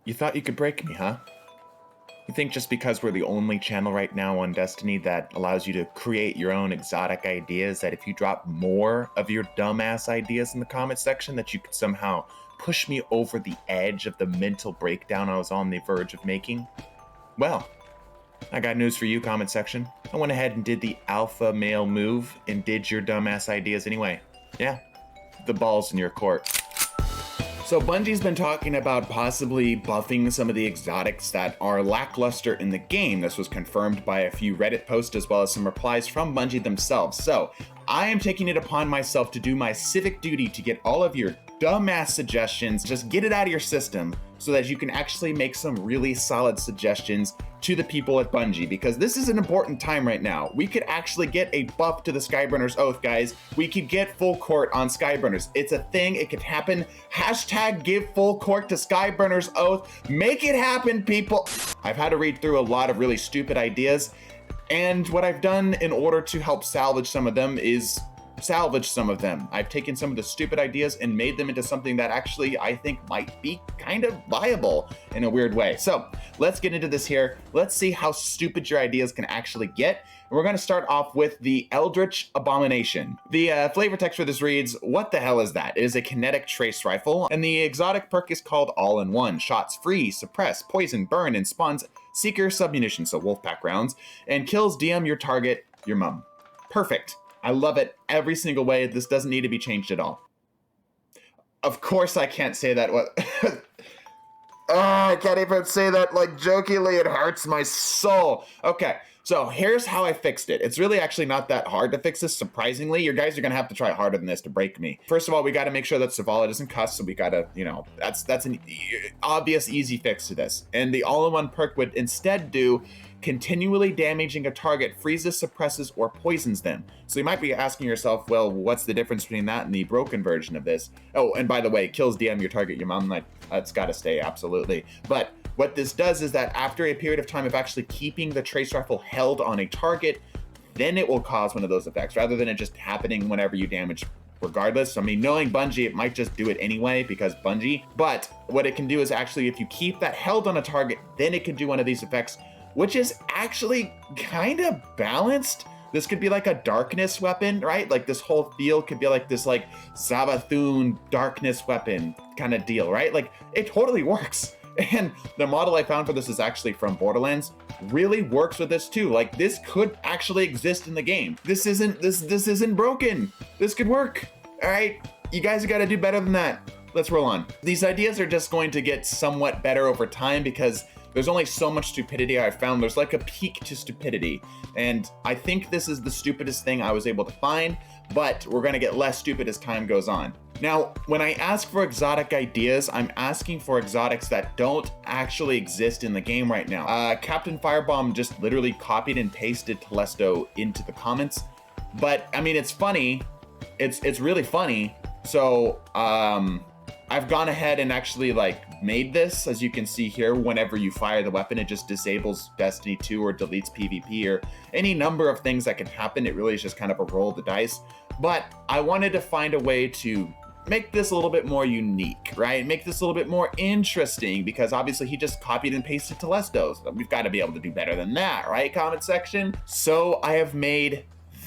You thought you could break me, huh? You think just because we're the only channel right now on Destiny that allows you to create your own exotic ideas, that if you drop more of your dumbass ideas in the comment section, that you could somehow push me over the edge of the mental breakdown I was on the verge of making? Well, I got news for you, comment section. I went ahead and did the alpha male move and did your dumbass ideas anyway. Yeah, the ball's in your court. So Bungie's been talking about possibly buffing some of the exotics that are lackluster in the game. This was confirmed by a few Reddit posts as well as some replies from Bungie themselves. So I am taking it upon myself to do my civic duty to get all of your dumbass suggestions, just get it out of your system so that you can actually make some really solid suggestions to the people at Bungie, because this is an important time right now. We could actually get a buff to the Skyburner's Oath, guys. We could get full court on Skyburners. It's a thing, it could happen. Hashtag give full court to Skyburner's Oath. Make it happen, people. I've had to read through a lot of really stupid ideas, and what I've done in order to help salvage some of them is salvage some of them. I've taken some of the stupid ideas and made them into something that actually I think might be kind of viable in a weird way. So let's get into this here. Let's see how stupid your ideas can actually get. And we're going to start off with the Eldritch Abomination. The flavor text for this reads, "What the hell is that? It is a kinetic trace rifle, and the exotic perk is called All-in-One. Shots free, suppress, poison, burn, and spawns Seeker submunition, so Wolfpack rounds, and kills DM your target, your mum." Perfect. I love it every single way. This doesn't need to be changed at all. Of course I can't say that. What? I can't even say that like jokingly. It hurts my soul. Okay, so here's how I fixed it. It's really actually not that hard to fix this, surprisingly. You guys are going to have to try harder than this to break me. First of all, we got to make sure that Zavala doesn't cuss, so we got to, that's an obvious, easy fix to this. And the all-in-one perk would instead do continually damaging a target freezes, suppresses, or poisons them. So you might be asking yourself, well, what's the difference between that and the broken version of this? Oh, and by the way, kills DM your target, your mom, like, that's gotta stay, absolutely. But what this does is that after a period of time of actually keeping the trace rifle held on a target, then it will cause one of those effects, rather than it just happening whenever you damage regardless. I mean, knowing Bungie, it might just do it anyway because Bungie, but what it can do is actually, if you keep that held on a target, then it can do one of these effects, which is actually kind of balanced. This could be like a darkness weapon, right? Like this whole field could be like this like Savathun darkness weapon kind of deal, right? Like it totally works. And the model I found for this is actually from Borderlands. Really works with this too. Like this could actually exist in the game. This isn't broken. This could work. All right, you guys got to do better than that. Let's roll on. These ideas are just going to get somewhat better over time because there's only so much stupidity I found. There's like a peak to stupidity. And I think this is the stupidest thing I was able to find, but we're gonna get less stupid as time goes on. Now, when I ask for exotic ideas, I'm asking for exotics that don't actually exist in the game right now. Captain Firebomb just literally copied and pasted Telesto into the comments. But I mean, it's funny. It's really funny. So, I've gone ahead and actually like made this, as you can see here. Whenever you fire the weapon, it just disables Destiny 2 or deletes PvP or any number of things that can happen. It really is just kind of a roll of the dice. But I wanted to find a way to make this a little bit more unique, right? Make this a little bit more interesting, because obviously he just copied and pasted Telesto. So we've got to be able to do better than that, right? Comment section. So I have made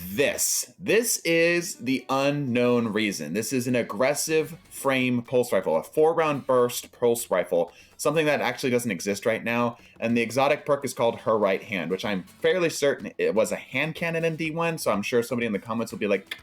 this. This is the unknown reason. This is an aggressive frame pulse rifle, a 4-round burst pulse rifle, something that actually doesn't exist right now. And the exotic perk is called Her Right Hand, which I'm fairly certain it was a hand cannon in D1. So I'm sure somebody in the comments will be like,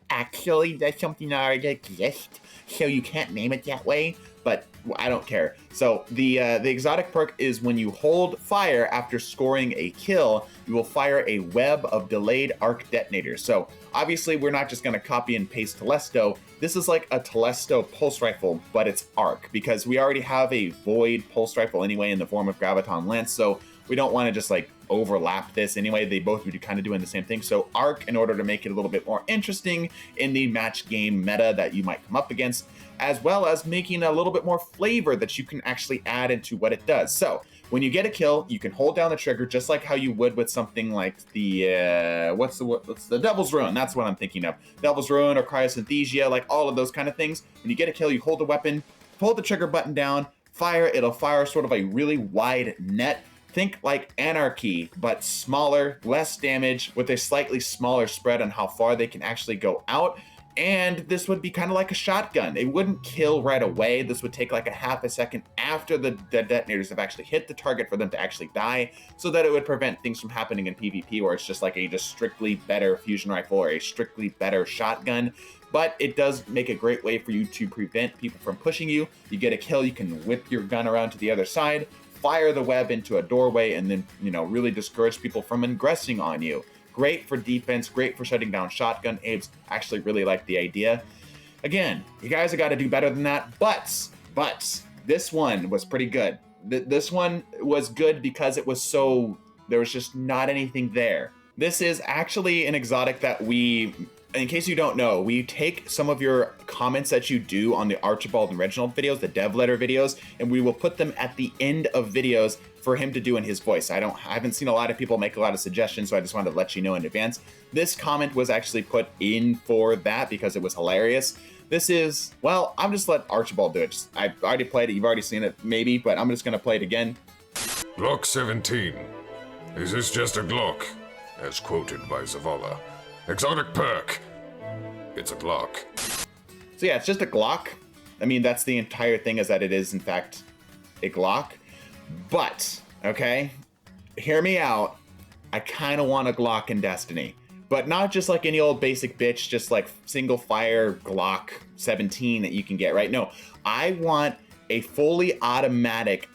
actually, that's something that already exists, so you can't name it that way. But I don't care. So the exotic perk is when you hold fire after scoring a kill, you will fire a web of delayed arc detonators. So obviously we're not just going to copy and paste Telesto. This is like a Telesto pulse rifle, but it's arc, because we already have a void pulse rifle anyway in the form of Graviton Lance. So we don't want to just like overlap this anyway. They both would be kind of doing the same thing. So arc, in order to make it a little bit more interesting in the match game meta that you might come up against, as well as making a little bit more flavor that you can actually add into what it does. So when you get a kill, you can hold down the trigger just like how you would with something like the what's the Devil's Ruin. That's what I'm thinking of. Devil's Ruin or Cryosynthesia, like all of those kind of things. When you get a kill, you hold the weapon, hold the trigger button down, fire, it'll fire sort of a really wide net. Think like Anarchy, but smaller, less damage, with a slightly smaller spread on how far they can actually go out. And this would be kind of like a shotgun. It wouldn't kill right away. This would take like a half a second after the detonators have actually hit the target for them to actually die, so that it would prevent things from happening in PvP where it's just like a just strictly better fusion rifle or a strictly better shotgun. But it does make a great way for you to prevent people from pushing you. You get a kill, you can whip your gun around to the other side, fire the web into a doorway, and then, really discourage people from ingressing on you. Great for defense, great for shutting down shotgun apes. Actually really like the idea. Again, you guys have got to do better than that, but this one was pretty good. This one was good because it was there was just not anything there. This is actually an exotic that in case you don't know, we take some of your comments that you do on the Archibald and Reginald videos, the dev letter videos, and we will put them at the end of videos for him to do in his voice. I haven't seen a lot of people make a lot of suggestions, so I just wanted to let you know in advance. This comment was actually put in for that because it was hilarious. This is, well, I'm just let Archibald do it. I've already played it, you've already seen it, maybe, but I'm just gonna play it again. Glock 17. Is this just a Glock? As quoted by Zavala. Exotic perk. It's a Glock. So yeah, it's just a Glock. I mean, that's the entire thing, is that it is in fact a Glock. But, okay, hear me out. I kind of want a Glock in Destiny. But not just like any old basic bitch, just like single fire Glock 17 that you can get, right? No, I want a fully automatic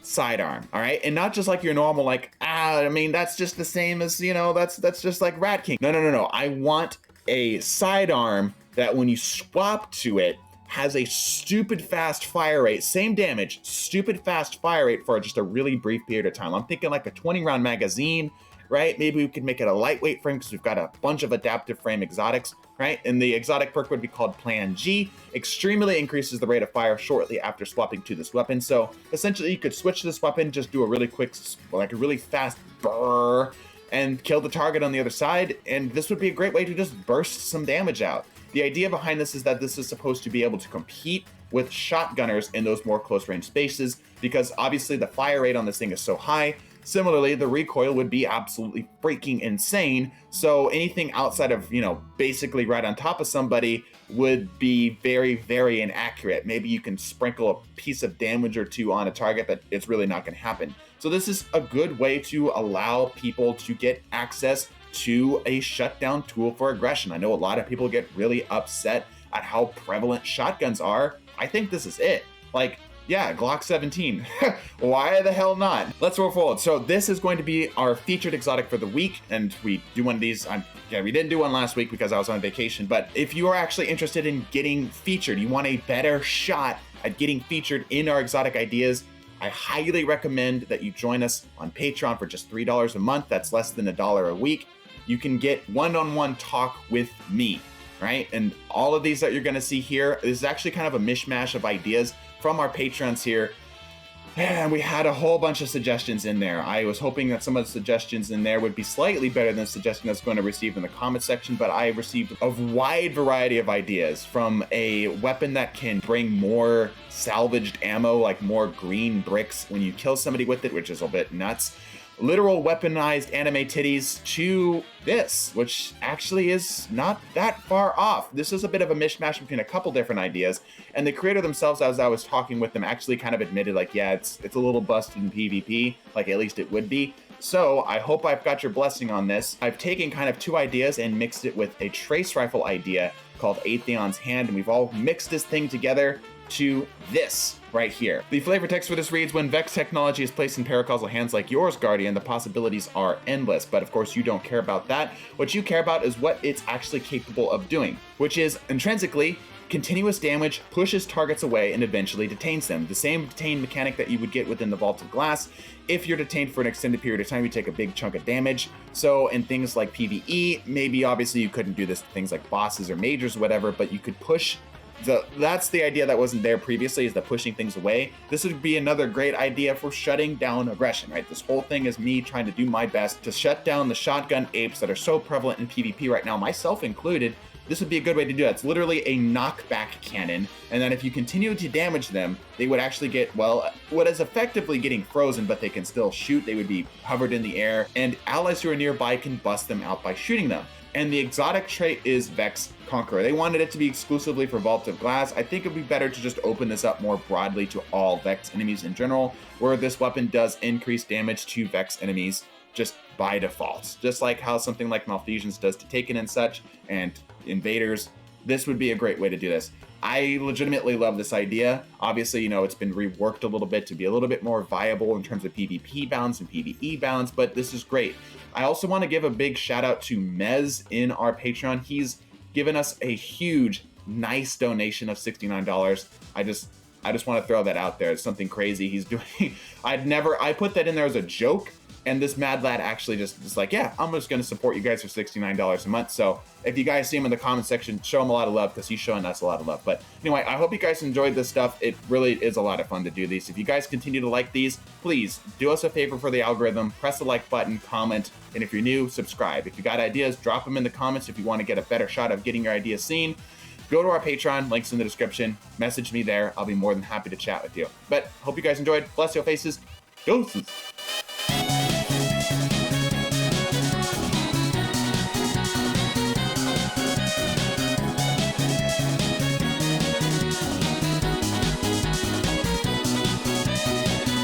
sidearm, all right? And not just like your normal, like, I mean, that's just the same as, that's just like Rat King. No. I want a sidearm that when you swap to it, has a stupid fast fire rate, same damage, stupid fast fire rate for just a really brief period of time. I'm thinking like a 20 round magazine, right? Maybe we could make it a lightweight frame because we've got a bunch of adaptive frame exotics, right? And the exotic perk would be called Plan G. Extremely increases the rate of fire shortly after swapping to this weapon. So essentially you could switch this weapon, just do a really quick, like a really fast burr, and kill the target on the other side. And this would be a great way to just burst some damage out. The idea behind this is that this is supposed to be able to compete with shotgunners in those more close range spaces, because obviously the fire rate on this thing is so high. Similarly, the recoil would be absolutely freaking insane. So anything outside of, basically right on top of somebody would be very, very inaccurate. Maybe you can sprinkle a piece of damage or two on a target, but it's really not going to happen. So this is a good way to allow people to get access to a shutdown tool for aggression. I know a lot of people get really upset at how prevalent shotguns are. I think this is it. Like, yeah, Glock 17. Why the hell not? Let's roll forward. So this is going to be our featured exotic for the week, and we do one of these. We didn't do one last week because I was on vacation, but if you are actually interested in getting featured, you want a better shot at getting featured in our exotic ideas, I highly recommend that you join us on Patreon for just $3 a month. That's less than $1 a week. You can get one-on-one talk with me, right? And all of these that you're gonna see here is actually kind of a mishmash of ideas from our patrons here. And we had a whole bunch of suggestions in there. I was hoping that some of the suggestions in there would be slightly better than the suggestion that's going to receive in the comment section, but I received a wide variety of ideas, from a weapon that can bring more salvaged ammo, like more green bricks when you kill somebody with it, which is a bit nuts. Literal weaponized anime titties, to this, which actually is not that far off. This is a bit of a mishmash between a couple different ideas, and the creator themselves, as I was talking with them, actually kind of admitted, like, yeah, it's a little busted in PvP, like at least it would be. So I hope I've got your blessing on this. I've taken kind of two ideas and mixed it with a trace rifle idea called Atheon's Hand, and we've all mixed this thing together to this right here. The flavor text for this reads, when Vex technology is placed in paracausal hands like yours, Guardian, the possibilities are endless. But of course you don't care about that. What you care about is what it's actually capable of doing, which is intrinsically continuous damage, pushes targets away, and eventually detains them. The same detain mechanic that you would get within the Vault of Glass. If you're detained for an extended period of time, you take a big chunk of damage. So in things like PvE, maybe obviously you couldn't do this to things like bosses or majors or whatever, but you could push. That's the idea that wasn't there previously, is the pushing things away. This would be another great idea for shutting down aggression, right? This whole thing is me trying to do my best to shut down the shotgun apes that are so prevalent in PvP right now, myself included, this would be a good way to do that. It's literally a knockback cannon, and then if you continue to damage them, they would actually get, well, what is effectively getting frozen, but they can still shoot. They would be hovered in the air, and allies who are nearby can bust them out by shooting them. And the exotic trait is Vex Conqueror. They wanted it to be exclusively for Vault of Glass. I think it'd be better to just open this up more broadly to all Vex enemies in general, where this weapon does increase damage to Vex enemies just by default. Just like how something like Malfeasance does to Taken and such, and Invaders. This would be a great way to do this. I legitimately love this idea. Obviously, you know, it's been reworked a little bit to be a little bit more viable in terms of PvP balance and PvE balance, but this is great. I also want to give a big shout out to Mez in our Patreon. He's given us a huge, nice donation of $69. I just want to throw that out there. It's something crazy he's doing. I put that in there as a joke, and this mad lad actually just like, yeah, I'm just going to support you guys for $69 a month. So if you guys see him in the comment section, show him a lot of love, because he's showing us a lot of love. But anyway, I hope you guys enjoyed this stuff. It really is a lot of fun to do these. If you guys continue to like these, please do us a favor for the algorithm. Press the like button, comment, and if you're new, subscribe. If you got ideas, drop them in the comments if you want to get a better shot of getting your ideas seen. Go to our Patreon, links in the description. Message me there. I'll be more than happy to chat with you. But hope you guys enjoyed. Bless your faces. Deuces.